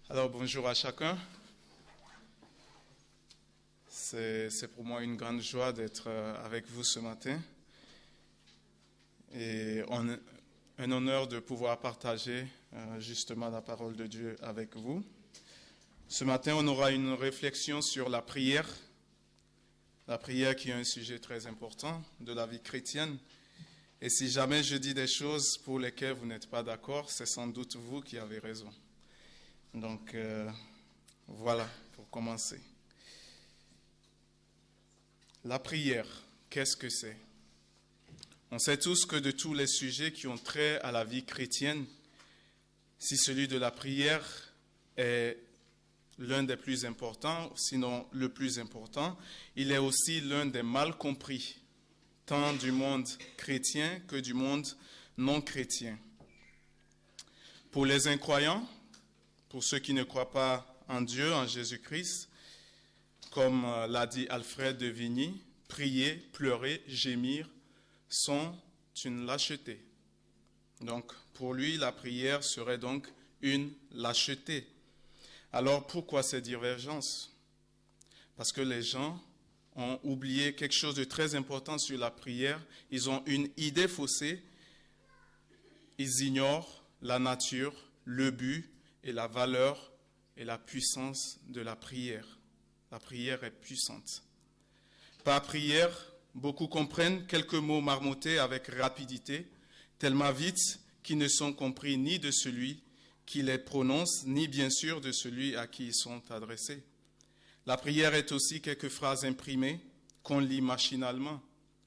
Alors bonjour à chacun. C'est pour moi une grande joie d'être avec vous ce matin et un honneur de pouvoir partager justement la parole de Dieu avec vous. Ce matin, on aura une réflexion sur la prière qui est un sujet très important de la vie chrétienne. Et si jamais je dis des choses pour lesquelles vous n'êtes pas d'accord, c'est sans doute vous qui avez raison. Donc, voilà, pour commencer. La prière, qu'est-ce que c'est? On sait tous que de tous les sujets qui ont trait à la vie chrétienne, si celui de la prière est l'un des plus importants, sinon le plus important, il est aussi l'un des mal compris, tant du monde chrétien que du monde non chrétien. Pour les incroyants, pour ceux qui ne croient pas en Dieu, en Jésus-Christ, comme l'a dit Alfred de Vigny, prier, pleurer, gémir sont une lâcheté. Donc, pour lui, la prière serait donc une lâcheté. Alors, pourquoi ces divergences? Parce que les gens ont oublié quelque chose de très important sur la prière. Ils ont une idée faussée. Ils ignorent la nature, le but et la valeur et la puissance de la prière. La prière est puissante. Par prière, beaucoup comprennent quelques mots marmottés avec rapidité, tellement vite qu'ils ne sont compris ni de celui qui les prononce, ni bien sûr de celui à qui ils sont adressés. La prière est aussi quelques phrases imprimées qu'on lit machinalement.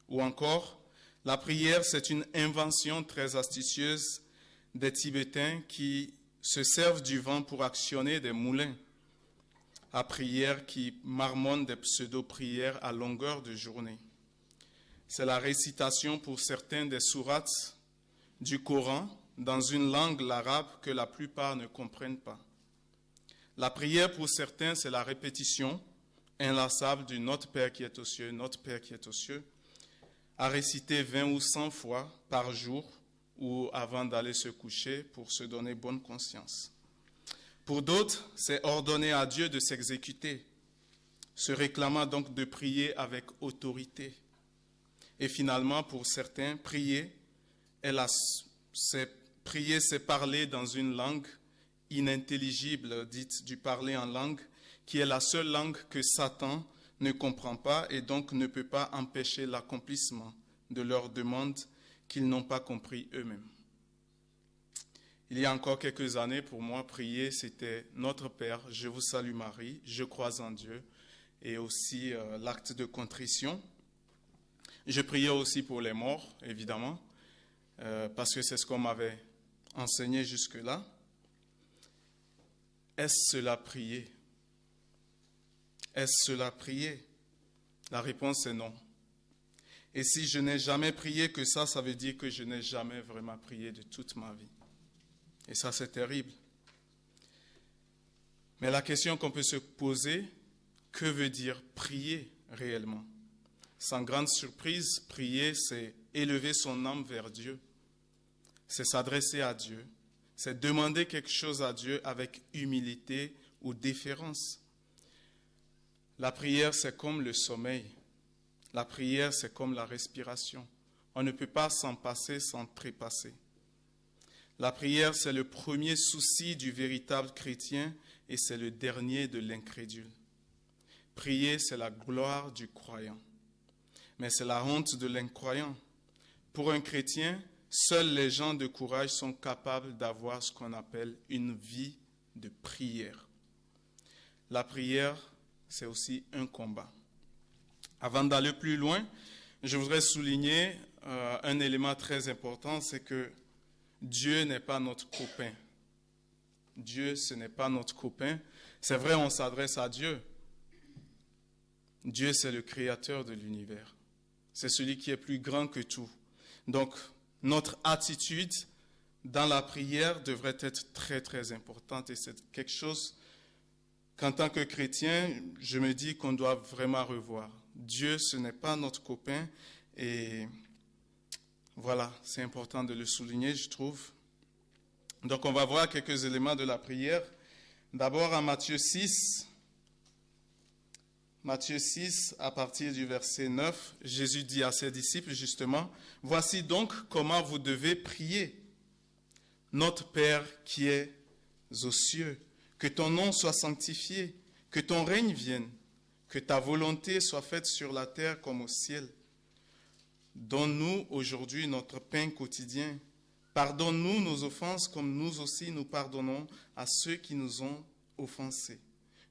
Ou encore, la prière, c'est une invention très astucieuse des Tibétains qui se servent du vent pour actionner des moulins à prière qui marmonnent des pseudo-prières à longueur de journée. C'est la récitation pour certains des sourates du Coran dans une langue l'arabe que la plupart ne comprennent pas. La prière pour certains, c'est la répétition inlassable du Notre Père qui est aux cieux, Notre Père qui est aux cieux, à réciter 20 ou 100 fois par jour ou avant d'aller se coucher pour se donner bonne conscience. Pour d'autres, c'est ordonner à Dieu de s'exécuter, se réclamant donc de prier avec autorité. Et finalement, pour certains, prier, c'est parler dans une langue inintelligible, dite du parler en langue, qui est la seule langue que Satan ne comprend pas et donc ne peut pas empêcher l'accomplissement de leurs demandes qu'ils n'ont pas compris eux-mêmes. Il y a encore quelques années, pour moi, prier, c'était Notre Père, je vous salue Marie, je crois en Dieu, et aussi l'acte de contrition. Je priais aussi pour les morts, évidemment, parce que c'est ce qu'on m'avait enseigné jusque-là. Est-ce cela prier? Est-ce cela prier? La réponse est non. Et si je n'ai jamais prié que ça veut dire que je n'ai jamais vraiment prié de toute ma vie. Et ça, c'est terrible. Mais la question qu'on peut se poser, que veut dire prier réellement? Sans grande surprise, prier, c'est élever son âme vers Dieu. C'est s'adresser à Dieu. C'est demander quelque chose à Dieu avec humilité ou déférence. La prière, c'est comme le sommeil. La prière, c'est comme la respiration. On ne peut pas s'en passer sans trépasser. La prière, c'est le premier souci du véritable chrétien et c'est le dernier de l'incrédule. Prier, c'est la gloire du croyant. Mais c'est la honte de l'incroyant. Pour un chrétien, seuls les gens de courage sont capables d'avoir ce qu'on appelle une vie de prière. La prière, c'est aussi un combat. Avant d'aller plus loin, je voudrais souligner un élément très important, c'est que Dieu n'est pas notre copain. Dieu, ce n'est pas notre copain. C'est vrai, on s'adresse à Dieu. Dieu, c'est le créateur de l'univers. C'est celui qui est plus grand que tout. Donc, notre attitude dans la prière devrait être très, très importante. Et c'est quelque chose qu'en tant que chrétien, je me dis qu'on doit vraiment revoir. Dieu, ce n'est pas notre copain. Et voilà, c'est important de le souligner, je trouve. Donc, on va voir quelques éléments de la prière. D'abord à Matthieu 6, à partir du verset 9, Jésus dit à ses disciples justement, « Voici donc comment vous devez prier. Notre Père qui es aux cieux, que ton nom soit sanctifié, que ton règne vienne, que ta volonté soit faite sur la terre comme au ciel. Donne-nous aujourd'hui notre pain quotidien. Pardonne-nous nos offenses comme nous aussi nous pardonnons à ceux qui nous ont offensés.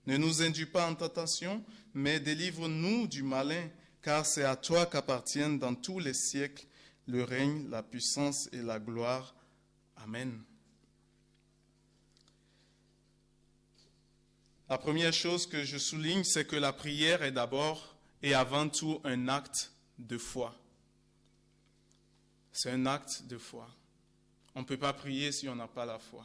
Ne nous induis pas en tentation, mais délivre-nous du malin, car c'est à toi qu'appartiennent dans tous les siècles le règne, la puissance et la gloire. Amen. » La première chose que je souligne, c'est que la prière est d'abord et avant tout un acte de foi. C'est un acte de foi. On ne peut pas prier si on n'a pas la foi.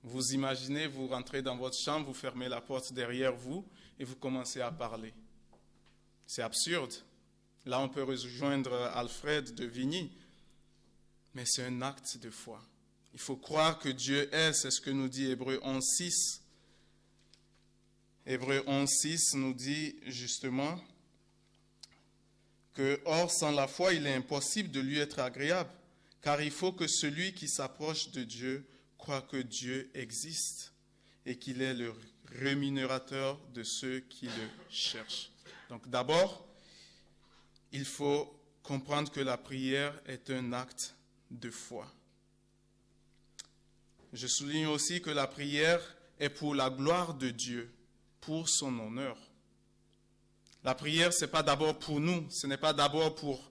Vous imaginez, vous rentrez dans votre chambre, vous fermez la porte derrière vous et vous commencez à parler. C'est absurde. Là, on peut rejoindre Alfred de Vigny. Mais c'est un acte de foi. Il faut croire que Dieu est, c'est ce que nous dit Hébreux 11.6. Hébreux 11.6 nous dit justement que, or, sans la foi, il est impossible de lui être agréable, car il faut que celui qui s'approche de Dieu croit que Dieu existe et qu'il est le rémunérateur de ceux qui le cherchent. Donc d'abord, il faut comprendre que la prière est un acte de foi. Je souligne aussi que la prière est pour la gloire de Dieu, pour son honneur. La prière, ce n'est pas d'abord pour nous, ce n'est pas d'abord pour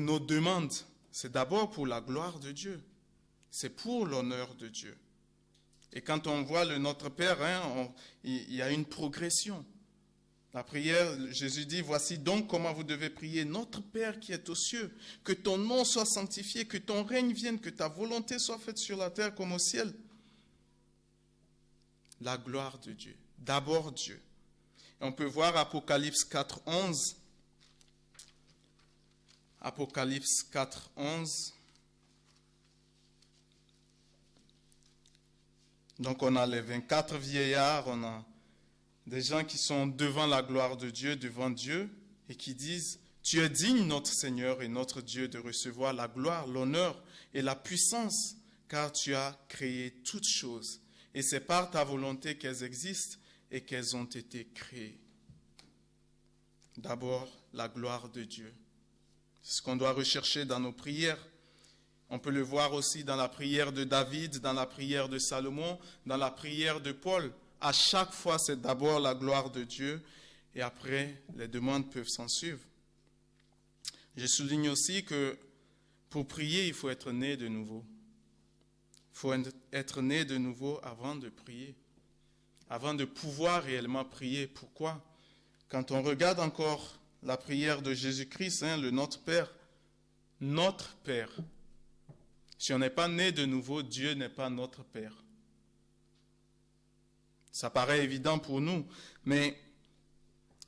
nos demandes, c'est d'abord pour la gloire de Dieu. C'est pour l'honneur de Dieu. Et quand on voit le Notre Père, il y a une progression. La prière, Jésus dit, voici donc comment vous devez prier. Notre Père qui est aux cieux, que ton nom soit sanctifié, que ton règne vienne, que ta volonté soit faite sur la terre comme au ciel. La gloire de Dieu. D'abord Dieu. Et on peut voir Apocalypse 4.11. Apocalypse 4.11. Donc on a les 24 vieillards, on a des gens qui sont devant la gloire de Dieu, devant Dieu, et qui disent, tu es digne, notre Seigneur et notre Dieu, de recevoir la gloire, l'honneur et la puissance, car tu as créé toutes choses, et c'est par ta volonté qu'elles existent et qu'elles ont été créées. D'abord, la gloire de Dieu. C'est ce qu'on doit rechercher dans nos prières. On peut le voir aussi dans la prière de David, dans la prière de Salomon, dans la prière de Paul. À chaque fois, c'est d'abord la gloire de Dieu et après, les demandes peuvent s'en suivre. Je souligne aussi que pour prier, il faut être né de nouveau. Il faut être né de nouveau avant de prier, avant de pouvoir réellement prier. Pourquoi? Quand on regarde encore la prière de Jésus-Christ, le Notre Père, si on n'est pas né de nouveau, Dieu n'est pas notre Père. Ça paraît évident pour nous, mais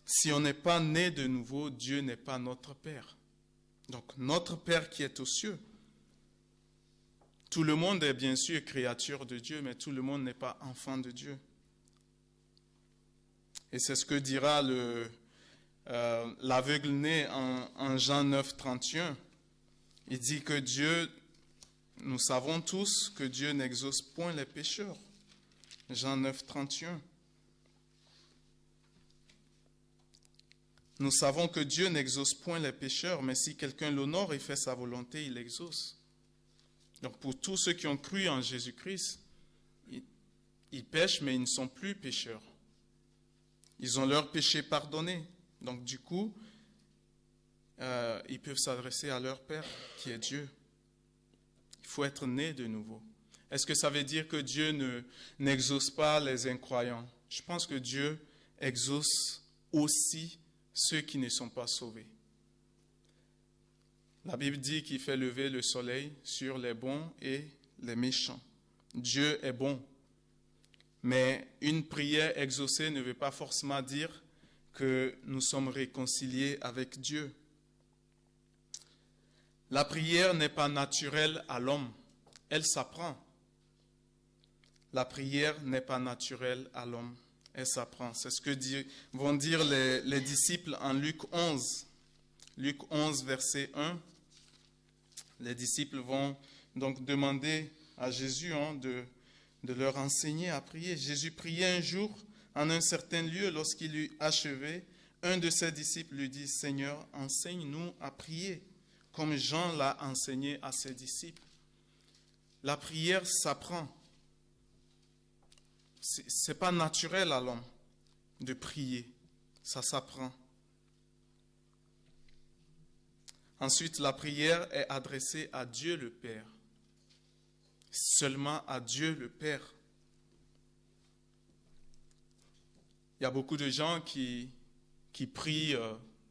si on n'est pas né de nouveau, Dieu n'est pas notre Père. Donc notre Père qui est aux cieux. Tout le monde est bien sûr créature de Dieu, mais tout le monde n'est pas enfant de Dieu. Et c'est ce que dira l'aveugle-né en Jean 9, 31. Il dit que Dieu, nous savons tous que Dieu n'exauce point les pécheurs. Jean 9, 31. Nous savons que Dieu n'exauce point les pécheurs, mais si quelqu'un l'honore et fait sa volonté, il l'exauce. Donc pour tous ceux qui ont cru en Jésus-Christ, ils pêchent, mais ils ne sont plus pécheurs. Ils ont leurs péchés pardonnés. Donc du coup, ils peuvent s'adresser à leur Père, qui est Dieu. Il faut être né de nouveau. Est-ce que ça veut dire que Dieu n'exauce pas les incroyants? Je pense que Dieu exauce aussi ceux qui ne sont pas sauvés. La Bible dit qu'il fait lever le soleil sur les bons et les méchants. Dieu est bon. Mais une prière exaucée ne veut pas forcément dire que nous sommes réconciliés avec Dieu. La prière n'est pas naturelle à l'homme. Elle s'apprend. la prière n'est pas naturelle à l'homme. Elle s'apprend. C'est ce que vont dire les disciples en Luc 11. Luc 11, verset 1. Les disciples vont donc demander à Jésus de leur enseigner à prier. Jésus priait un jour en un certain lieu. Lorsqu'il eut achevé, un de ses disciples lui dit, « Seigneur, enseigne-nous à prier, comme Jean l'a enseigné à ses disciples. » La prière s'apprend. Ce n'est pas naturel à l'homme de prier. Ça s'apprend. Ensuite, la prière est adressée à Dieu le Père. Seulement à Dieu le Père. Il y a beaucoup de gens qui prient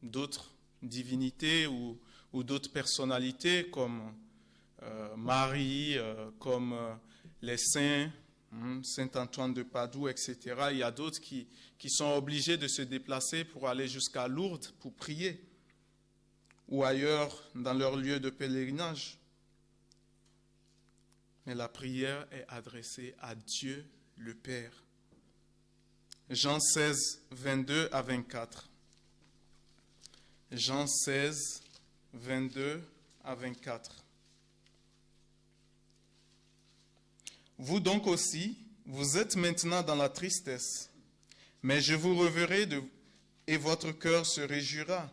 d'autres divinités ou d'autres personnalités comme Marie, comme les saints, Saint Antoine de Padoue, etc. Il y a d'autres qui sont obligés de se déplacer pour aller jusqu'à Lourdes pour prier ou ailleurs dans leur lieu de pèlerinage. Mais la prière est adressée à Dieu le Père. Jean 16, 22 à 24. Jean 16, 22 à 24. Vous donc aussi, vous êtes maintenant dans la tristesse, mais je vous reverrai et votre cœur se réjouira,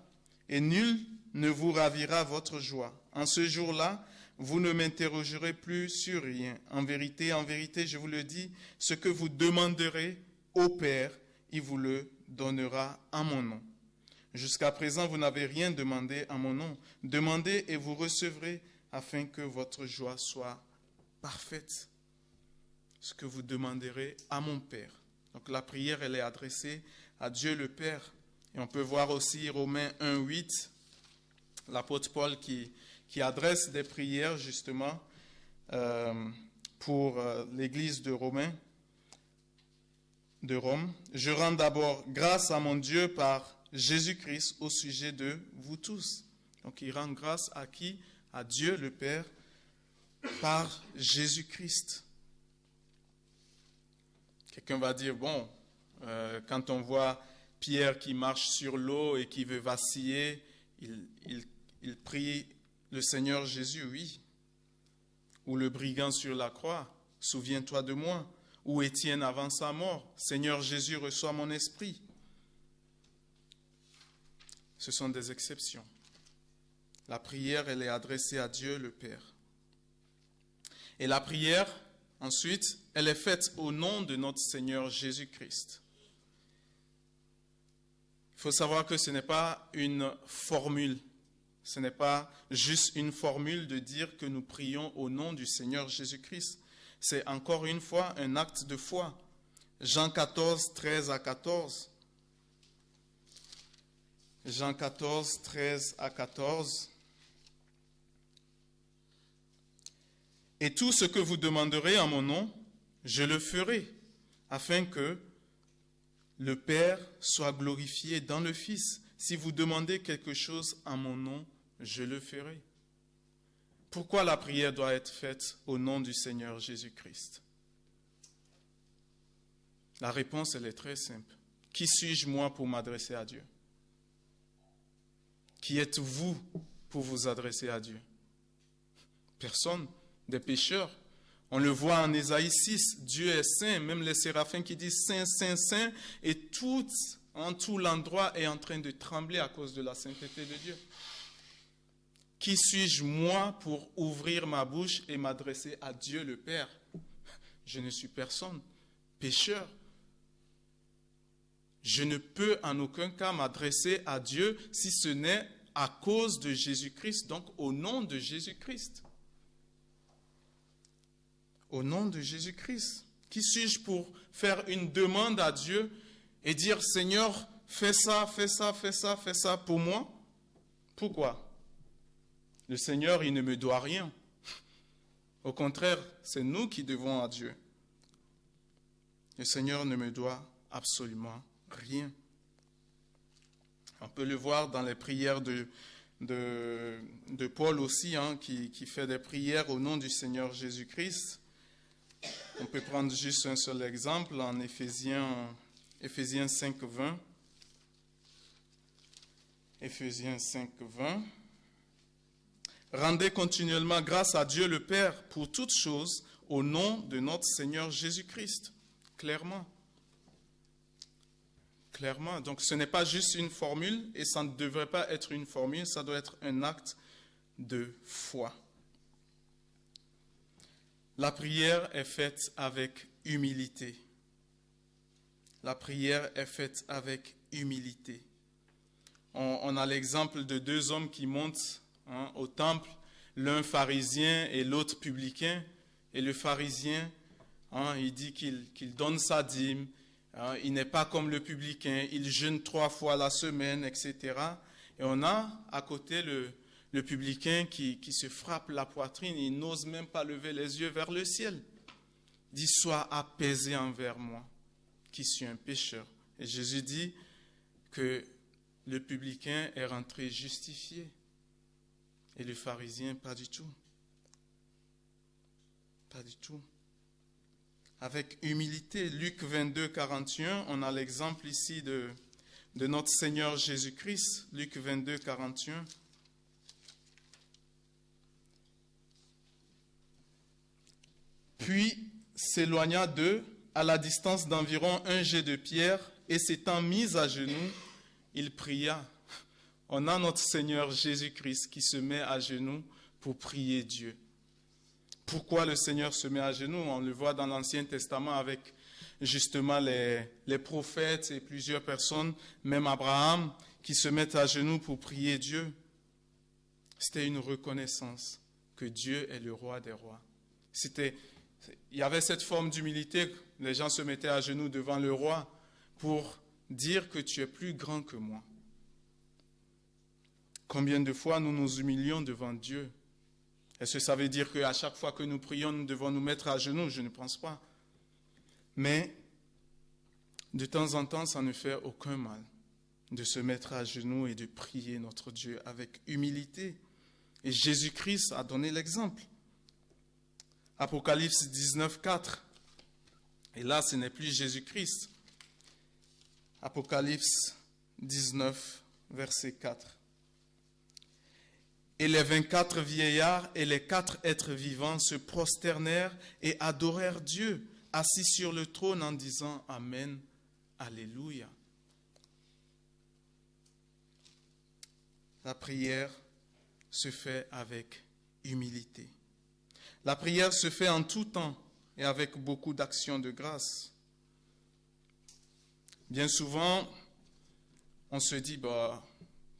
et nul ne vous ravira votre joie. En ce jour-là, vous ne m'interrogerez plus sur rien. En vérité, je vous le dis, ce que vous demanderez au Père, il vous le donnera en mon nom. Jusqu'à présent, vous n'avez rien demandé en mon nom. Demandez et vous recevrez, afin que votre joie soit parfaite. Ce que vous demanderez à mon Père. Donc la prière, elle est adressée à Dieu le Père. Et on peut voir aussi Romains 1, 8, l'apôtre Paul qui adresse des prières justement pour l'église de Rome. Je rends d'abord grâce à mon Dieu par Jésus-Christ au sujet de vous tous. Donc il rend grâce à qui? À Dieu le Père par Jésus-Christ. Quelqu'un va dire, bon, quand on voit Pierre qui marche sur l'eau et qui veut vaciller, il prie le Seigneur Jésus, oui. Ou le brigand sur la croix, souviens-toi de moi. Ou Étienne avant sa mort, Seigneur Jésus, reçois mon esprit. Ce sont des exceptions. La prière, elle est adressée à Dieu le Père. Et la prière, ensuite, elle est faite au nom de notre Seigneur Jésus-Christ. Il faut savoir que ce n'est pas une formule. Ce n'est pas juste une formule de dire que nous prions au nom du Seigneur Jésus-Christ. C'est encore une fois un acte de foi. Jean 14, 13 à 14. Jean 14, 13 à 14. Et tout ce que vous demanderez en mon nom, je le ferai, afin que le Père soit glorifié dans le Fils. Si vous demandez quelque chose en mon nom, je le ferai. Pourquoi la prière doit être faite au nom du Seigneur Jésus-Christ? La réponse, elle est très simple. Qui suis-je, moi, pour m'adresser à Dieu? Qui êtes-vous pour vous adresser à Dieu? Personne, des pécheurs. On le voit en Ésaïe 6, Dieu est saint, même les séraphins qui disent Saint, Saint, Saint, et tout l'endroit est en train de trembler à cause de la sainteté de Dieu. Qui suis-je, moi, pour ouvrir ma bouche et m'adresser à Dieu le Père? Je ne suis personne, pécheur. Je ne peux en aucun cas m'adresser à Dieu si ce n'est à cause de Jésus-Christ, donc au nom de Jésus-Christ. Au nom de Jésus-Christ. Qui suis-je pour faire une demande à Dieu et dire, Seigneur, fais ça, fais ça, fais ça, fais ça pour moi? Pourquoi? Le Seigneur, il ne me doit rien. Au contraire, c'est nous qui devons à Dieu. Le Seigneur ne me doit absolument rien. On peut le voir dans les prières de Paul aussi, qui fait des prières au nom du Seigneur Jésus-Christ. On peut prendre juste un seul exemple en Éphésiens 5, 20. Éphésiens 5, 20. Rendez continuellement grâce à Dieu le Père pour toutes choses au nom de notre Seigneur Jésus-Christ. Clairement. Clairement. Donc ce n'est pas juste une formule et ça ne devrait pas être une formule, ça doit être un acte de foi. La prière est faite avec humilité. La prière est faite avec humilité. On a l'exemple de deux hommes qui montent au temple, l'un pharisien et l'autre publicain. Et le pharisien, il dit qu'il donne sa dîme, il n'est pas comme le publicain, il jeûne 3 fois la semaine, etc. Et on a à côté le publicain qui se frappe la poitrine, il n'ose même pas lever les yeux vers le ciel. Il dit, sois apaisé envers moi, qui suis un pécheur. Et Jésus dit que le publicain est rentré justifié. Et le pharisien, pas du tout. Pas du tout. Avec humilité, Luc 22, 41, on a l'exemple ici de notre Seigneur Jésus-Christ. Luc 22, 41. Puis s'éloigna d'eux à la distance d'environ un jet de pierre et s'étant mis à genoux, il pria. On a notre Seigneur Jésus-Christ qui se met à genoux pour prier Dieu. Pourquoi le Seigneur se met à genoux? On le voit dans l'Ancien Testament avec justement les prophètes et plusieurs personnes, même Abraham, qui se mettent à genoux pour prier Dieu. C'était une reconnaissance que Dieu est le roi des rois. Il y avait cette forme d'humilité, les gens se mettaient à genoux devant le roi pour dire que tu es plus grand que moi. Combien de fois nous nous humilions devant Dieu? Est-ce que ça veut dire qu'à chaque fois que nous prions, nous devons nous mettre à genoux? Je ne pense pas. Mais de temps en temps, ça ne fait aucun mal de se mettre à genoux et de prier notre Dieu avec humilité. Et Jésus-Christ a donné l'exemple. Apocalypse 19, 4. Et là, ce n'est plus Jésus-Christ. Apocalypse 19, verset 4. Et les 24 vieillards et les 4 êtres vivants se prosternèrent et adorèrent Dieu, assis sur le trône en disant Amen, Alléluia. La prière se fait avec humilité. La prière se fait en tout temps et avec beaucoup d'actions de grâce. Bien souvent, on se dit,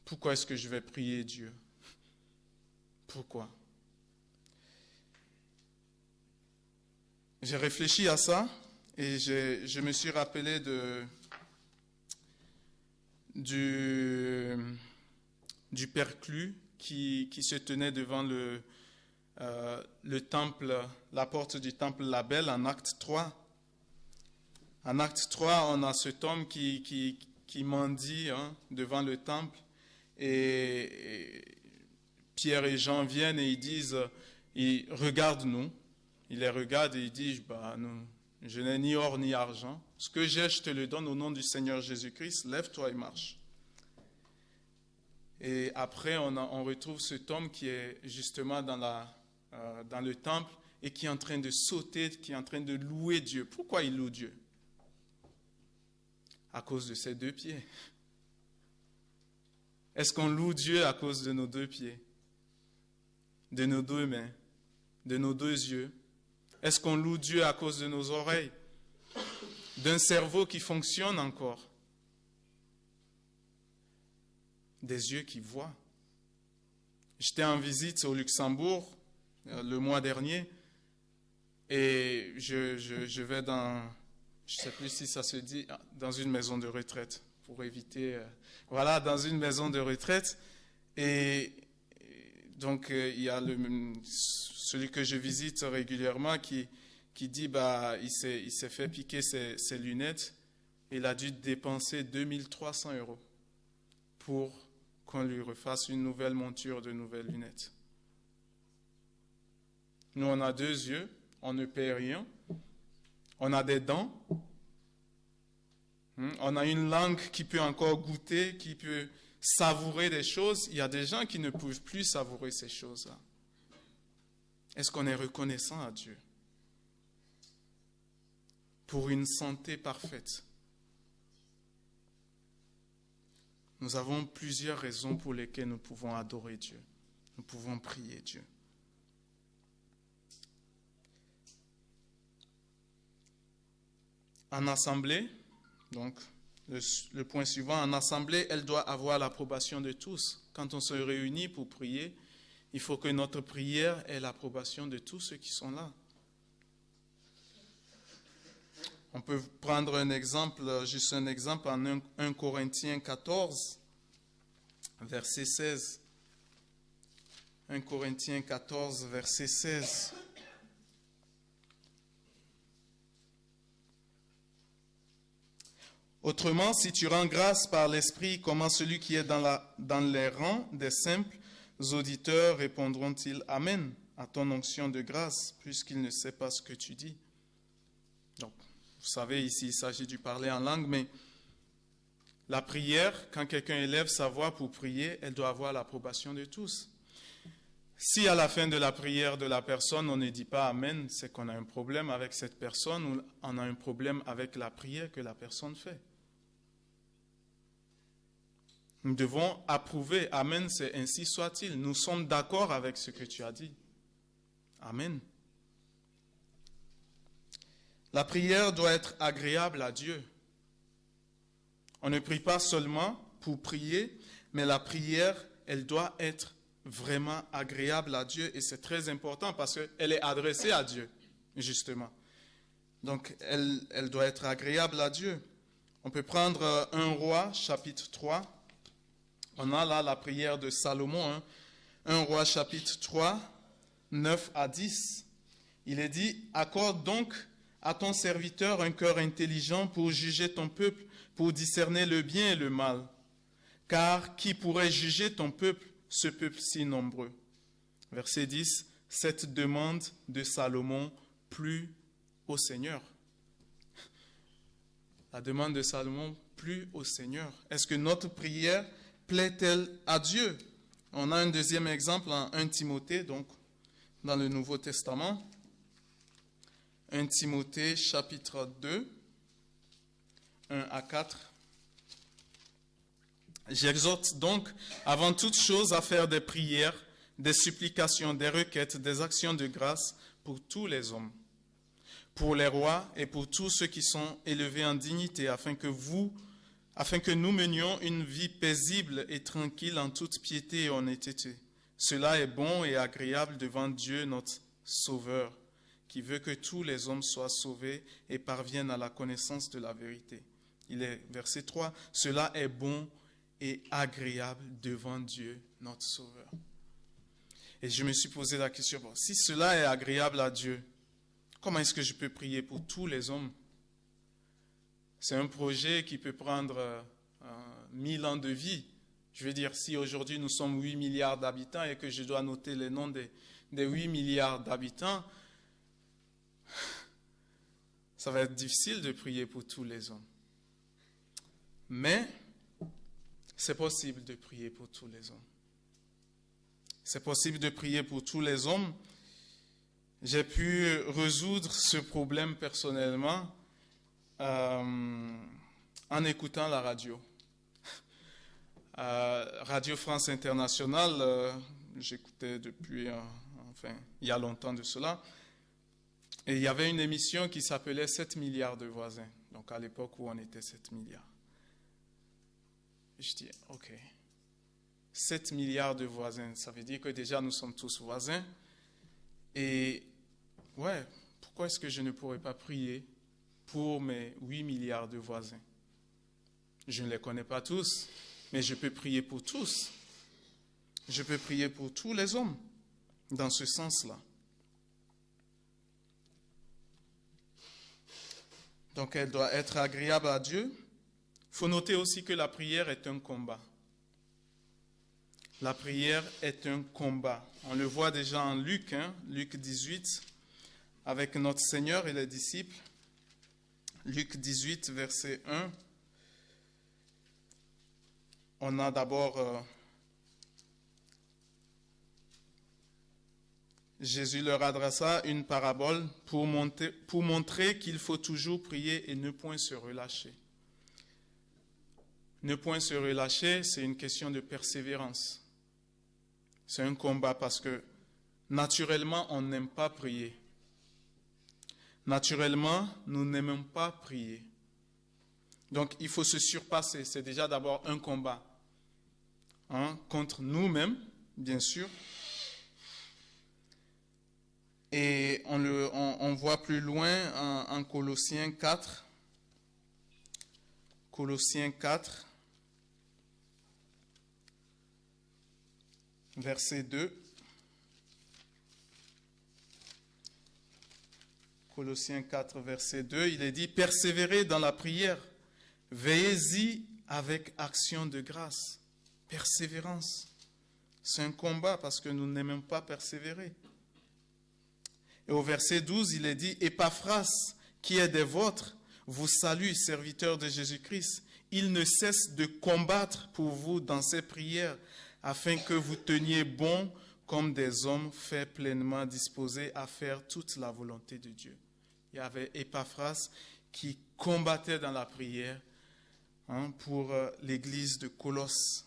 pourquoi est-ce que je vais prier Dieu? Pourquoi? J'ai réfléchi à ça et je me suis rappelé du perclus qui se tenait devant le temple, la porte du temple Label en acte 3. En acte 3, on a cet homme qui mendie devant le temple et Pierre et Jean viennent et ils disent, regarde-nous. Il les regarde et il dit, je n'ai ni or ni argent. Ce que j'ai, je te le donne au nom du Seigneur Jésus-Christ. Lève-toi et marche. Et après, on retrouve cet homme qui est justement dans le temple et qui est en train de sauter, qui est en train de louer Dieu. Pourquoi il loue Dieu? À cause de ses 2 pieds. Est-ce qu'on loue Dieu à cause de nos 2 pieds? De nos 2 mains? De nos 2 yeux? Est-ce qu'on loue Dieu à cause de nos oreilles? D'un cerveau qui fonctionne encore? Des yeux qui voient? J'étais en visite au Luxembourg le mois dernier et je vais dans, je ne sais plus si ça se dit, dans une maison de retraite pour éviter, dans une maison de retraite et donc il y a celui que je visite régulièrement qui dit il s'est fait piquer ses lunettes et il a dû dépenser 2300 € pour qu'on lui refasse une nouvelle monture de nouvelles lunettes. Nous, on a 2 yeux, on ne paie rien, On a des dents. On a une langue qui peut encore goûter, qui peut savourer des choses. Il y a des gens qui ne peuvent plus savourer ces choses-là. Est-ce qu'on est reconnaissant à Dieu pour une santé parfaite? Nous avons plusieurs raisons pour lesquelles nous pouvons adorer Dieu. Nous pouvons prier Dieu. En assemblée, donc le point suivant, en assemblée, elle doit avoir l'approbation de tous. Quand on se réunit pour prier, il faut que notre prière ait l'approbation de tous ceux qui sont là. On peut prendre un exemple, juste un exemple, en 1 Corinthiens 14, verset 16. 1 Corinthiens 14, verset 16. Autrement, si tu rends grâce par l'Esprit, comment celui qui est dans les rangs des simples auditeurs répondront-ils Amen à ton onction de grâce, puisqu'il ne sait pas ce que tu dis? Donc, vous savez, ici, il s'agit du parler en langue, mais la prière, quand quelqu'un élève sa voix pour prier, elle doit avoir l'approbation de tous. Si à la fin de la prière de la personne, on ne dit pas Amen, c'est qu'on a un problème avec cette personne ou on a un problème avec la prière que la personne fait. Nous devons approuver. Amen, c'est ainsi soit-il. Nous sommes d'accord avec ce que tu as dit. Amen. La prière doit être agréable à Dieu. On ne prie pas seulement pour prier, mais la prière, elle doit être vraiment agréable à Dieu. Et c'est très important parce qu'elle est adressée à Dieu, justement. Donc, elle doit être agréable à Dieu. On peut prendre 1 Roi, chapitre 3. On a là la prière de Salomon, 1 Roi chapitre 3, 9 à 10. Il est dit, accorde donc à ton serviteur un cœur intelligent pour juger ton peuple, pour discerner le bien et le mal. Car qui pourrait juger ton peuple, ce peuple si nombreux? Verset 10, cette demande de Salomon plut au Seigneur. La demande de Salomon plut au Seigneur. Est-ce que notre prière plaît-elle à Dieu? On a un deuxième exemple en 1 Timothée, donc dans le Nouveau Testament. 1 Timothée chapitre 2, 1 à 4. J'exhorte donc avant toute chose à faire des prières, des supplications, des requêtes, des actions de grâce pour tous les hommes, pour les rois et pour tous ceux qui sont élevés en dignité, afin que nous menions une vie paisible et tranquille en toute piété et honnêteté. Cela est bon et agréable devant Dieu notre Sauveur, qui veut que tous les hommes soient sauvés et parviennent à la connaissance de la vérité. Il est verset 3, cela est bon et agréable devant Dieu notre Sauveur. Et je me suis posé la question, bon, si cela est agréable à Dieu, comment est-ce que je peux prier pour tous les hommes? C'est un projet qui peut prendre 1000 ans de vie. Je veux dire, si aujourd'hui nous sommes 8 milliards d'habitants et que je dois noter les noms des 8 milliards d'habitants, ça va être difficile de prier pour tous les hommes. Mais c'est possible de prier pour tous les hommes. C'est possible de prier pour tous les hommes. J'ai pu résoudre ce problème personnellement en écoutant la radio. Radio France Internationale, j'écoutais depuis, il y a longtemps de cela. Et il y avait une émission qui s'appelait 7 milliards de voisins. Donc à l'époque où on était 7 milliards. Je dis, ok, 7 milliards de voisins, ça veut dire que déjà nous sommes tous voisins. Et ouais, pourquoi est-ce que je ne pourrais pas prier pour mes 8 milliards de voisins? Je ne les connais pas tous, mais je peux prier pour tous. Je peux prier pour tous les hommes, dans ce sens-là. Donc elle doit être agréable à Dieu. Il faut noter aussi que la prière est un combat. La prière est un combat. On le voit déjà en Luc, Luc 18, avec notre Seigneur et les disciples. Luc 18, verset 1. On a d'abord Jésus leur adressa une parabole pour montrer qu'il faut toujours prier et ne point se relâcher. Ne point se relâcher, c'est une question de persévérance. C'est un combat parce que naturellement, on n'aime pas prier. Naturellement, nous n'aimons pas prier. Donc, il faut se surpasser. C'est déjà d'abord un combat contre nous-mêmes, bien sûr. Et on voit plus loin en Colossiens 4. Colossiens 4, verset 2. Colossiens 4, verset 2, il est dit « Persévérez dans la prière, veillez-y avec action de grâce. » Persévérance. C'est un combat parce que nous n'aimons pas persévérer. Et au verset 12, il est dit « Épaphras, qui est des vôtres, vous salue, serviteur de Jésus-Christ. Il ne cesse de combattre pour vous dans ses prières, afin que vous teniez bon comme des hommes faits pleinement disposés à faire toute la volonté de Dieu. » Il y avait Épaphras qui combattait dans la prière pour l'église de Colosse.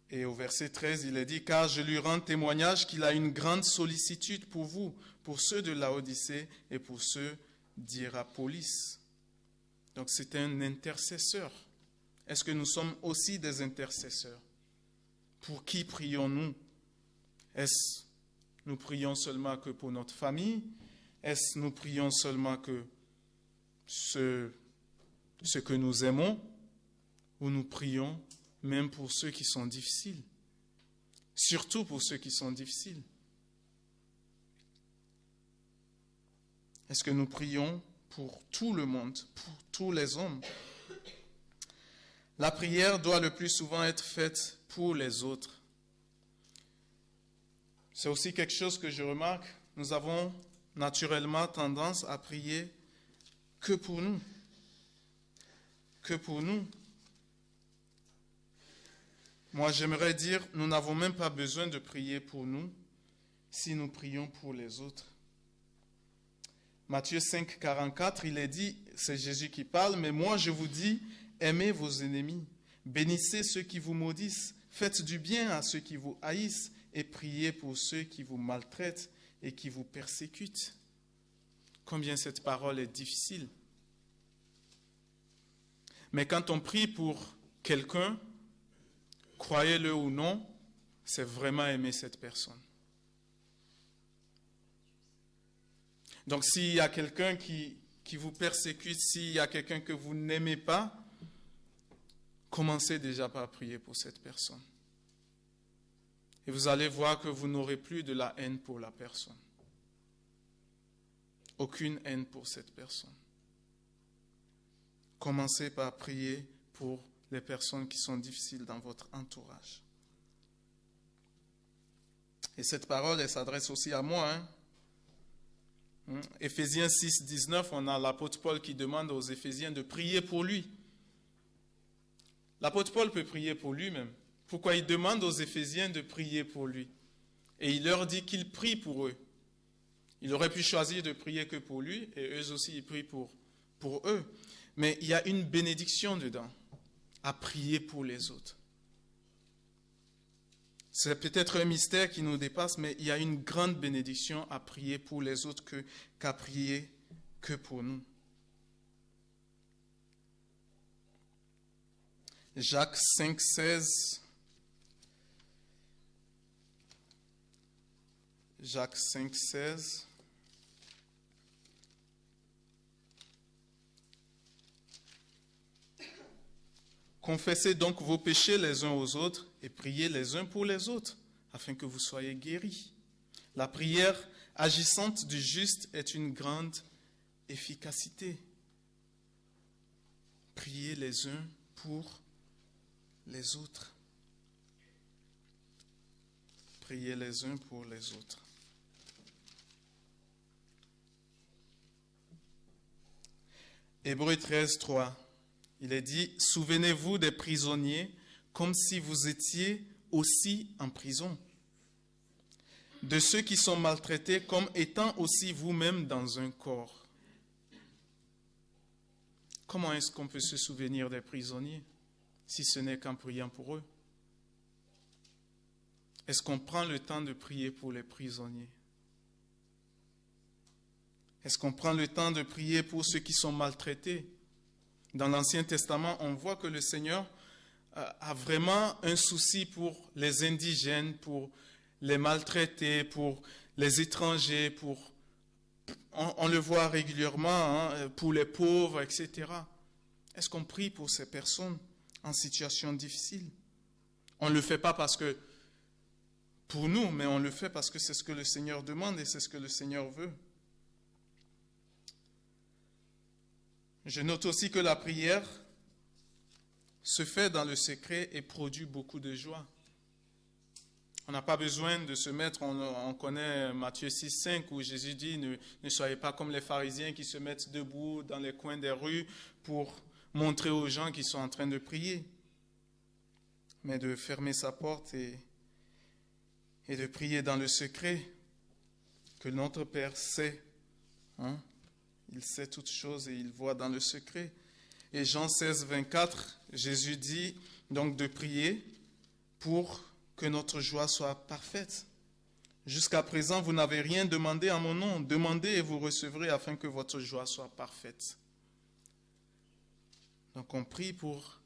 Et au verset 13, il est dit « Car je lui rends témoignage qu'il a une grande sollicitude pour vous, pour ceux de Laodicée et pour ceux d'Hiérapolis. » Donc c'est un intercesseur. Est-ce que nous sommes aussi des intercesseurs? Pour qui prions-nous? Est-ce nous prions seulement que pour notre famille? Est-ce nous prions seulement que ce que nous aimons? Ou nous prions même pour ceux qui sont difficiles? Surtout pour ceux qui sont difficiles. Est-ce que nous prions pour tout le monde, pour tous les hommes? La prière doit le plus souvent être faite pour les autres. C'est aussi quelque chose que je remarque. Nous avons naturellement tendance à prier que pour nous. Que pour nous. Moi, j'aimerais dire, nous n'avons même pas besoin de prier pour nous si nous prions pour les autres. Matthieu 5, 44, il est dit, c'est Jésus qui parle, mais moi je vous dis, aimez vos ennemis, bénissez ceux qui vous maudissent, faites du bien à ceux qui vous haïssent et priez pour ceux qui vous maltraitent et qui vous persécutent. Combien cette parole est difficile. Mais quand on prie pour quelqu'un, croyez-le ou non, c'est vraiment aimer cette personne. Donc s'il y a quelqu'un qui vous persécute, s'il y a quelqu'un que vous n'aimez pas, commencez déjà par prier pour cette personne. Et vous allez voir que vous n'aurez plus de la haine pour la personne. Aucune haine pour cette personne. Commencez par prier pour les personnes qui sont difficiles dans votre entourage. Et cette parole, elle s'adresse aussi à moi. Éphésiens 6, 19, on a l'apôtre Paul qui demande aux Éphésiens de prier pour lui. L'apôtre Paul peut prier pour lui-même. Pourquoi il demande aux Éphésiens de prier pour lui? Et il leur dit qu'il prie pour eux. Il aurait pu choisir de prier que pour lui, et eux aussi ils prient pour eux. Mais il y a une bénédiction dedans, à prier pour les autres. C'est peut-être un mystère qui nous dépasse, mais il y a une grande bénédiction à prier pour les autres qu'à prier que pour nous. Jacques 5, 16. Jacques 5, 16. Confessez donc vos péchés les uns aux autres et priez les uns pour les autres, afin que vous soyez guéris. La prière agissante du juste est une grande efficacité. Priez les uns pour les autres. prier les uns pour les autres. Hébreux 13, 3, il est dit, « Souvenez-vous des prisonniers comme si vous étiez aussi en prison, de ceux qui sont maltraités comme étant aussi vous-même dans un corps. » Comment est-ce qu'on peut se souvenir des prisonniers si ce n'est qu'en priant pour eux? Est-ce qu'on prend le temps de prier pour les prisonniers? Est-ce qu'on prend le temps de prier pour ceux qui sont maltraités? Dans l'Ancien Testament, on voit que le Seigneur a vraiment un souci pour les indigènes, pour les maltraités, pour les étrangers, on le voit régulièrement, pour les pauvres, etc. Est-ce qu'on prie pour ces personnes en situation difficile? On ne le fait pas parce que pour nous, mais on le fait parce que c'est ce que le Seigneur demande et c'est ce que le Seigneur veut. Je note aussi que la prière se fait dans le secret et produit beaucoup de joie. On n'a pas besoin de se mettre, on connaît Matthieu 6, 5 où Jésus dit ne soyez pas comme les pharisiens qui se mettent debout dans les coins des rues pour montrer aux gens qu'ils sont en train de prier, mais de fermer sa porte et de prier dans le secret que notre Père sait. Il sait toutes choses et il voit dans le secret. Et Jean 16, 24, Jésus dit donc de prier pour que notre joie soit parfaite. Jusqu'à présent, vous n'avez rien demandé en mon nom. Demandez et vous recevrez afin que votre joie soit parfaite. Donc on prie pour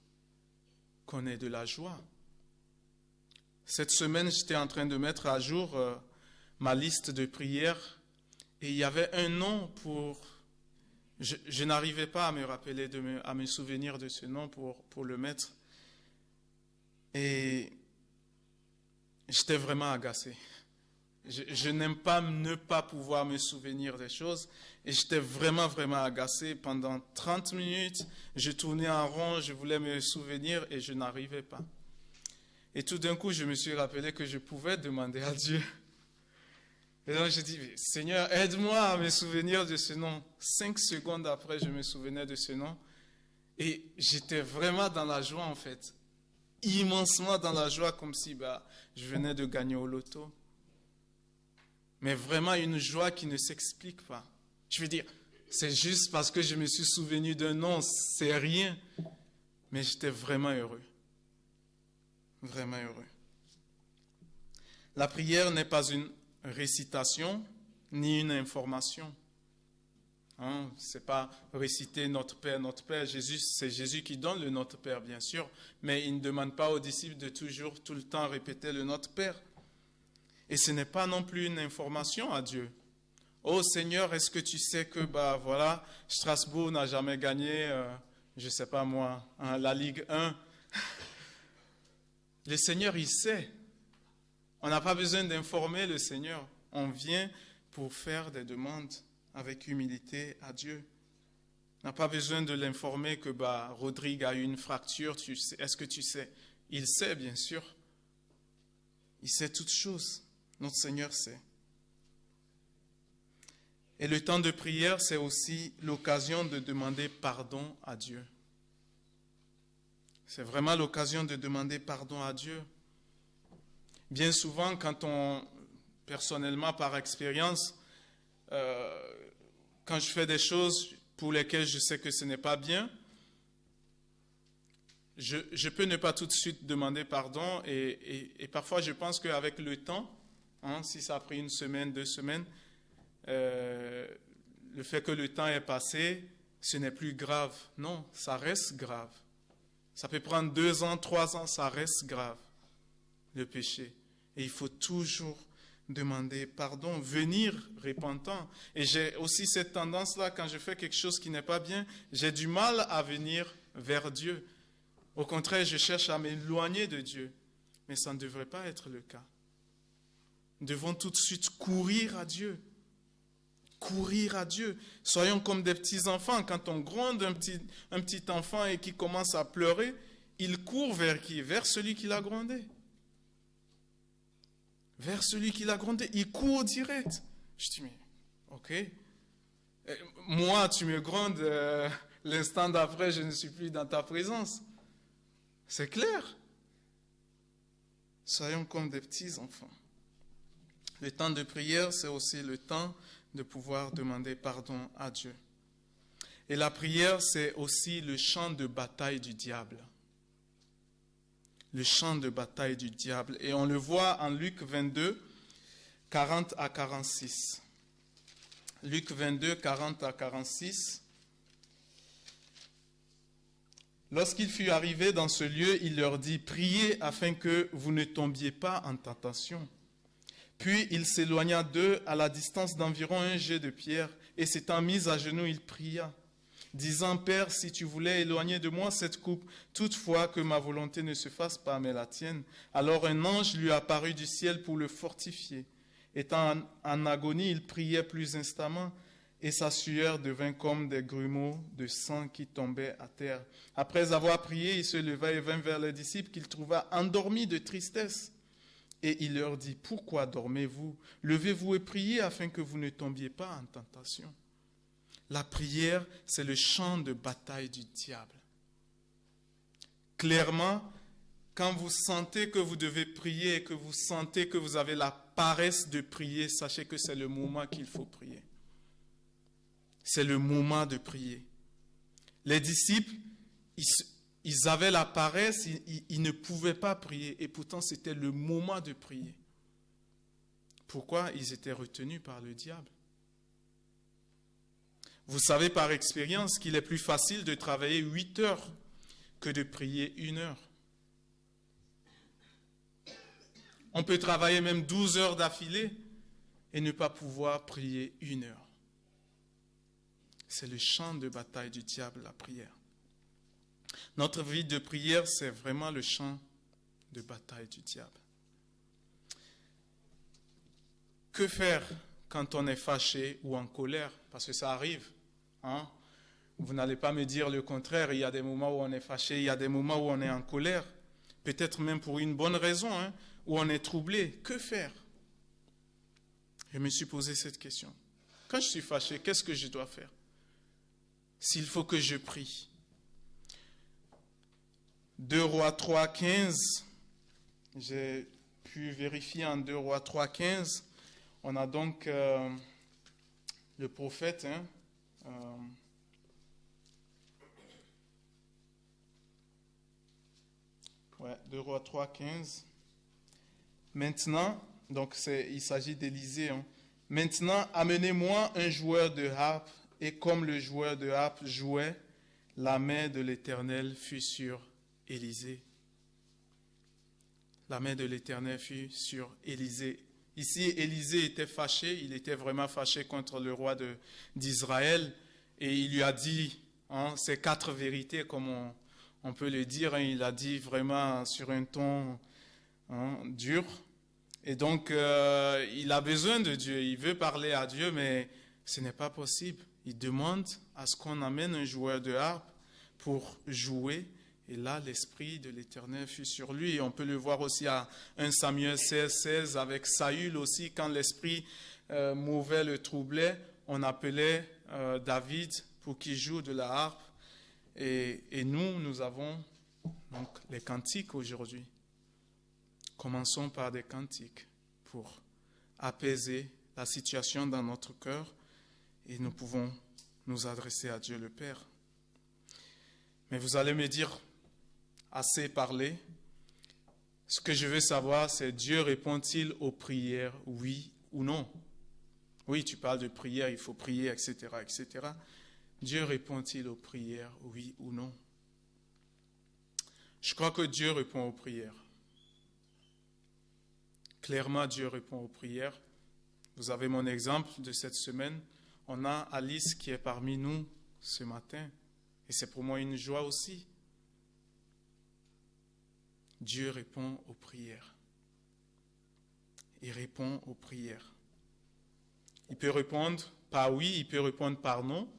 qu'on ait de la joie. Cette semaine, j'étais en train de mettre à jour ma liste de prières et il y avait un nom pour... Je n'arrivais pas à me rappeler, à me souvenir de ce nom pour le mettre. Et j'étais vraiment agacé. Je n'aime pas ne pas pouvoir me souvenir des choses. Et j'étais vraiment, vraiment agacé. Pendant 30 minutes, je tournais en rond, je voulais me souvenir et je n'arrivais pas. Et tout d'un coup, je me suis rappelé que je pouvais demander à Dieu. Et donc je dis, Seigneur, aide-moi à me souvenir de ce nom. 5 secondes après, je me souvenais de ce nom. Et j'étais vraiment dans la joie en fait. Immensement dans la joie, comme si je venais de gagner au loto. Mais vraiment une joie qui ne s'explique pas. Je veux dire, c'est juste parce que je me suis souvenu d'un nom, c'est rien. Mais j'étais vraiment heureux. Vraiment heureux. La prière n'est pas une récitation ni une information. C'est pas réciter notre Père, notre Père. C'est Jésus qui donne le Notre Père, bien sûr, mais il ne demande pas aux disciples de toujours, tout le temps répéter le Notre Père. Et ce n'est pas non plus une information à Dieu. Oh Seigneur, est-ce que tu sais que Strasbourg n'a jamais gagné, je ne sais pas moi, la Ligue 1. Le Seigneur, il sait. On n'a pas besoin d'informer le Seigneur. On vient pour faire des demandes avec humilité à Dieu. On n'a pas besoin de l'informer que Rodrigue a eu une fracture. Est-ce que tu sais? Il sait, bien sûr. Il sait toutes choses. Notre Seigneur sait. Et le temps de prière, c'est aussi l'occasion de demander pardon à Dieu. C'est vraiment l'occasion de demander pardon à Dieu. Bien souvent, personnellement, par expérience, quand je fais des choses pour lesquelles je sais que ce n'est pas bien, je peux ne pas tout de suite demander pardon et parfois je pense qu'avec le temps, si ça a pris 1 semaine, 2 semaines, le fait que le temps est passé, ce n'est plus grave. Non, ça reste grave. Ça peut prendre 2 ans, 3 ans, ça reste grave, le péché. Et il faut toujours demander pardon, venir repentant. Et j'ai aussi cette tendance-là, quand je fais quelque chose qui n'est pas bien, j'ai du mal à venir vers Dieu. Au contraire, je cherche à m'éloigner de Dieu. Mais ça ne devrait pas être le cas. Nous devons tout de suite courir à Dieu. Courir à Dieu. Soyons comme des petits enfants. Quand on gronde un petit enfant et qui commence à pleurer, il court vers qui? Vers celui qui l'a grondé. vers celui qui l'a grondé. Il court direct. Je dis, mais, ok. Moi, tu me grondes, l'instant d'après, je ne suis plus dans ta présence. C'est clair. Soyons comme des petits enfants. Le temps de prière, c'est aussi le temps de pouvoir demander pardon à Dieu. Et la prière, c'est aussi le champ de bataille du diable. Le champ de bataille du diable. Et on le voit en Luc 22, 40 à 46. Luc 22, 40 à 46. Lorsqu'il fut arrivé dans ce lieu, il leur dit, « Priez afin que vous ne tombiez pas en tentation. » Puis il s'éloigna d'eux à la distance d'environ un jet de pierre, et s'étant mis à genoux, il pria, disant, « Père, si tu voulais éloigner de moi cette coupe, toutefois que ma volonté ne se fasse pas, mais la tienne. » Alors un ange lui apparut du ciel pour le fortifier. Étant en agonie, il priait plus instamment, et sa sueur devint comme des grumeaux de sang qui tombaient à terre. Après avoir prié, il se leva et vint vers les disciples qu'il trouva endormis de tristesse. Et il leur dit, « Pourquoi dormez-vous? Levez-vous et priez afin que vous ne tombiez pas en tentation. » La prière, c'est le champ de bataille du diable. Clairement, quand vous sentez que vous devez prier et que vous sentez que vous avez la paresse de prier, sachez que c'est le moment qu'il faut prier. C'est le moment de prier. Les disciples, ils avaient la paresse, ils ne pouvaient pas prier, et pourtant c'était le moment de prier. Pourquoi? Ils étaient retenus par le diable. Vous savez par expérience qu'il est plus facile de travailler 8 heures que de prier 1 heure. On peut travailler même 12 heures d'affilée et ne pas pouvoir prier 1 heure. C'est le champ de bataille du diable, la prière. Notre vie de prière, c'est vraiment le champ de bataille du diable. Que faire quand on est fâché ou en colère? Parce que ça arrive. Hein? Vous n'allez pas me dire le contraire. Il y a des moments où on est fâché, il y a des moments où on est en colère. Peut-être même pour une bonne raison, hein, où on est troublé. Que faire? Je me suis posé cette question. Quand je suis fâché, qu'est-ce que je dois faire? S'il faut que je prie. 2 Rois 3, 15. J'ai pu vérifier en 2 Rois 3, 15. On a donc le prophète, 2 Rois 3, 15. Maintenant, donc il s'agit d'Élisée. Hein. Maintenant, amenez-moi un joueur de harpe, et comme le joueur de harpe jouait, la main de l'Éternel fut sur Élisée. La main de l'Éternel fut sur Élisée. Ici, Élisée était fâché, il était vraiment fâché contre le roi d'Israël, et il lui a dit ces 4 vérités, comme on peut le dire, il a dit vraiment sur un ton dur. Et donc, il a besoin de Dieu, il veut parler à Dieu, mais ce n'est pas possible. Il demande à ce qu'on amène un joueur de harpe pour jouer. Et là, l'Esprit de l'Éternel fut sur lui. Et on peut le voir aussi à 1 Samuel 16, 16, avec Saül aussi, quand l'Esprit mauvais le troublait, on appelait David pour qu'il joue de la harpe. Et nous avons donc les cantiques aujourd'hui. Commençons par des cantiques pour apaiser la situation dans notre cœur et nous pouvons nous adresser à Dieu le Père. Mais vous allez me dire, assez parlé, ce que je veux savoir, c'est Dieu répond-il aux prières, oui ou non? Oui, tu parles de prière, il faut prier, etc., etc. Dieu répond-il aux prières, oui ou non? Je crois que Dieu répond aux prières. Clairement, Dieu répond aux prières. Vous avez mon exemple de cette semaine. On a Alice qui est parmi nous ce matin. Et c'est pour moi une joie aussi. Dieu répond aux prières. Il répond aux prières. Il peut répondre par oui, il peut répondre par non.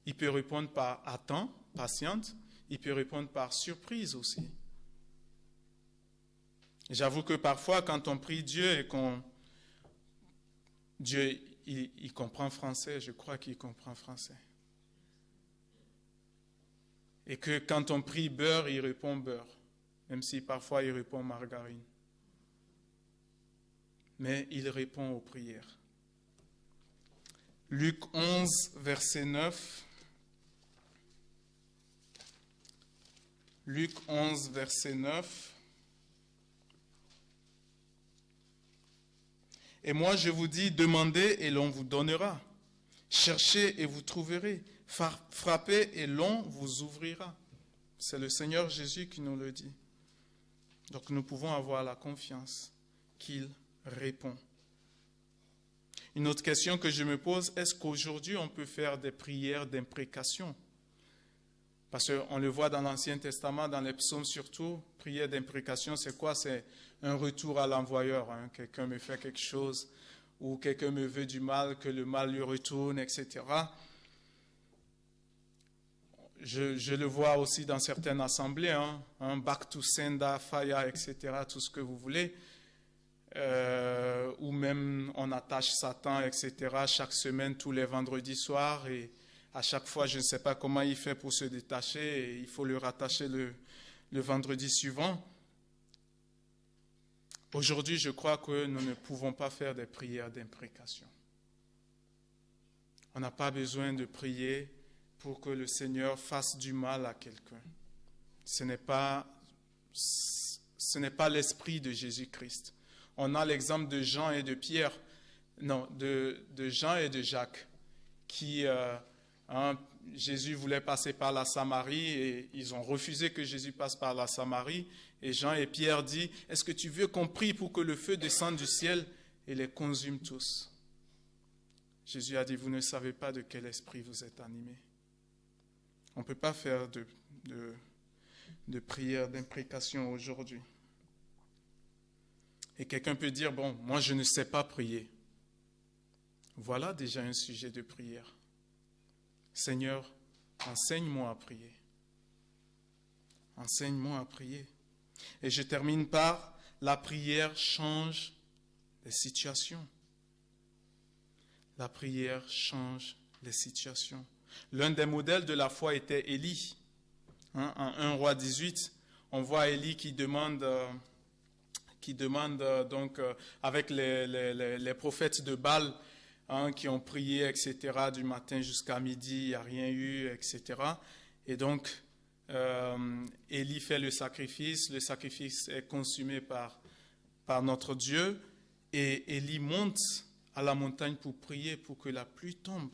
Il peut répondre par attends, patiente. Il peut répondre par surprise aussi. J'avoue que parfois, quand on prie Dieu et qu'on Dieu, il comprend français, je crois qu'il comprend français. Et que quand on prie beurre, il répond beurre, même si parfois il répond margarine. Mais il répond aux prières. Luc 11, verset 9. Luc 11, verset 9. Et moi je vous dis, demandez et l'on vous donnera. Cherchez et vous trouverez. Frappez et l'on vous ouvrira. C'est le Seigneur Jésus qui nous le dit. Donc nous pouvons avoir la confiance qu'il répond. Une autre question que je me pose, est-ce qu'aujourd'hui on peut faire des prières d'imprécation? Parce qu'on le voit dans l'Ancien Testament, dans les psaumes surtout, prière d'imprécation, c'est quoi? C'est un retour à l'envoyeur. Quelqu'un me fait quelque chose, ou quelqu'un me veut du mal, que le mal lui retourne, etc. Je le vois aussi dans certaines assemblées, back to sender, fire, etc., tout ce que vous voulez. Ou même on attache Satan, etc., chaque semaine, tous les vendredis soirs, et à chaque fois, je ne sais pas comment il fait pour se détacher, et il faut le rattacher le vendredi suivant. Aujourd'hui, je crois que nous ne pouvons pas faire des prières d'imprécation. On n'a pas besoin de prier pour que le Seigneur fasse du mal à quelqu'un. Ce n'est pas l'esprit de Jésus-Christ. On a l'exemple de Jean et de Pierre, non, de Jean et de Jacques, qui, Jésus voulait passer par la Samarie et ils ont refusé que Jésus passe par la Samarie. Et Jean et Pierre disent, est-ce que tu veux qu'on prie pour que le feu descende du ciel et les consume tous? Jésus a dit, vous ne savez pas de quel esprit vous êtes animés. On ne peut pas faire de prière d'imprécation aujourd'hui. Et quelqu'un peut dire, bon, moi je ne sais pas prier. Voilà déjà un sujet de prière. Seigneur, enseigne-moi à prier. Enseigne-moi à prier. Et je termine par, la prière change les situations. La prière change les situations. L'un des modèles de la foi était Élie. En 1 Roi 18, on voit Élie qui demande donc avec les prophètes de Baal qui ont prié, etc., du matin jusqu'à midi, il n'y a rien eu, etc. Et donc, Élie fait le sacrifice est consumé par notre Dieu, et Élie monte à la montagne pour prier, pour que la pluie tombe.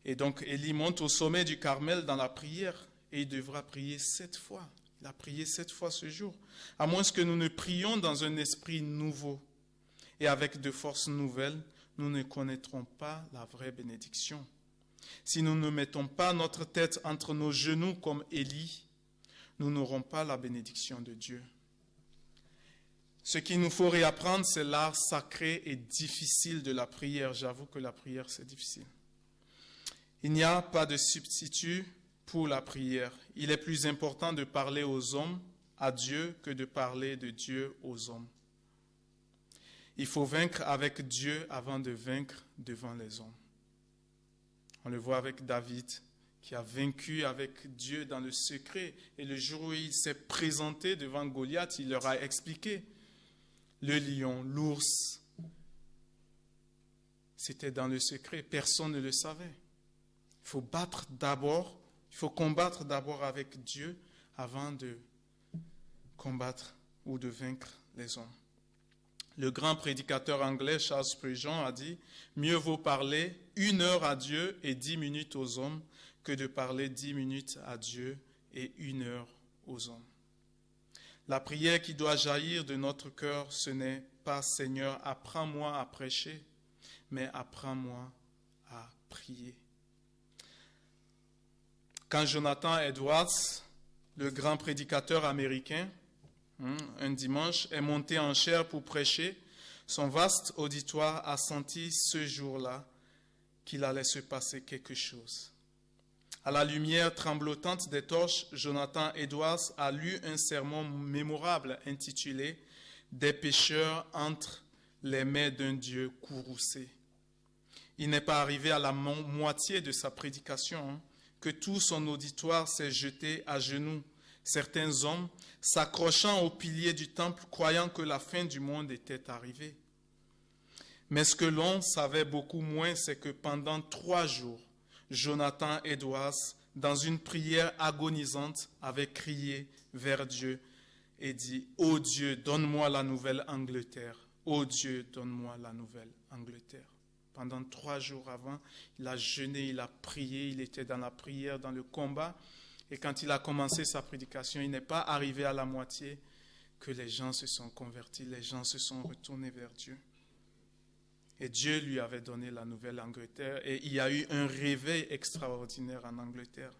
Et donc, Élie monte au sommet du Carmel dans la prière, et il devra prier 7 fois. Il a prié 7 fois ce jour. À moins que nous ne prions dans un esprit nouveau et avec de forces nouvelles, nous ne connaîtrons pas la vraie bénédiction. Si nous ne mettons pas notre tête entre nos genoux comme Élie, nous n'aurons pas la bénédiction de Dieu. Ce qu'il nous faut réapprendre, c'est l'art sacré et difficile de la prière. J'avoue que la prière, c'est difficile. Il n'y a pas de substitut pour la prière. Il est plus important de parler aux hommes, à Dieu, que de parler de Dieu aux hommes. Il faut vaincre avec Dieu avant de vaincre devant les hommes. On le voit avec David, qui a vaincu avec Dieu dans le secret. Et le jour où il s'est présenté devant Goliath, il leur a expliqué. Le lion, l'ours, c'était dans le secret. Personne ne le savait. Il faut combattre d'abord avec Dieu avant de combattre ou de vaincre les hommes. Le grand prédicateur anglais Charles Spurgeon a dit « Mieux vaut parler 1 heure à Dieu et 10 minutes aux hommes que de parler 10 minutes à Dieu et 1 heure aux hommes. » La prière qui doit jaillir de notre cœur, ce n'est pas « Seigneur, apprends-moi à prêcher », mais « apprends-moi à prier ». Quand Jonathan Edwards, le grand prédicateur américain, un dimanche, est monté en chair pour prêcher, son vaste auditoire a senti ce jour-là qu'il allait se passer quelque chose. À la lumière tremblotante des torches, Jonathan Edwards a lu un sermon mémorable intitulé « Des pécheurs entrent les mains d'un Dieu courroucé. Il n'est pas arrivé à la moitié de sa prédication que tout son auditoire s'est jeté à genoux. Certains hommes s'accrochant aux piliers du temple, croyant que la fin du monde était arrivée. Mais ce que l'on savait beaucoup moins, c'est que pendant 3 jours, Jonathan Edwards, dans une prière agonisante, avait crié vers Dieu et dit « Ô Dieu, donne-moi la Nouvelle-Angleterre. Ô Dieu, donne-moi la Nouvelle-Angleterre. » Pendant 3 jours avant, il a jeûné, il a prié, il était dans la prière, dans le combat. Et quand il a commencé sa prédication, il n'est pas arrivé à la moitié que les gens se sont convertis, les gens se sont retournés vers Dieu. Et Dieu lui avait donné la Nouvelle-Angleterre et il y a eu un réveil extraordinaire en Angleterre.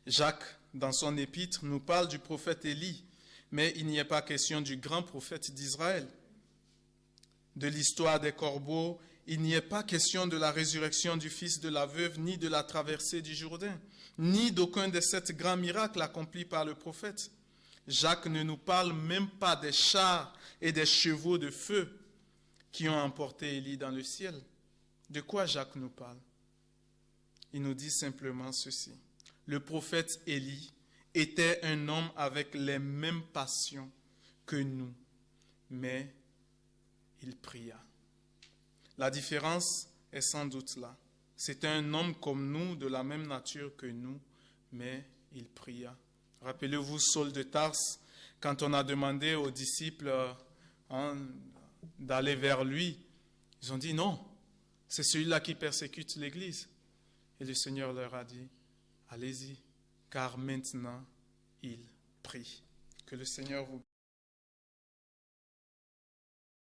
Jacques, dans son épître, nous parle du prophète Élie, mais il n'y est pas question du grand prophète d'Israël. De l'histoire des corbeaux, il n'y est pas question de la résurrection du fils de la veuve, ni de la traversée du Jourdain, ni d'aucun de 7 grands miracles accomplis par le prophète. Jacques ne nous parle même pas des chars et des chevaux de feu qui ont emporté Élie dans le ciel. De quoi Jacques nous parle? Il nous dit simplement ceci. Le prophète Élie était un homme avec les mêmes passions que nous, mais il pria. La différence est sans doute là. C'était un homme comme nous, de la même nature que nous, mais il pria. Rappelez-vous Saul de Tarse, quand on a demandé aux disciples d'aller vers lui, ils ont dit non, c'est celui-là qui persécute l'Église. Et le Seigneur leur a dit, allez-y, car maintenant il prie. Que le Seigneur vous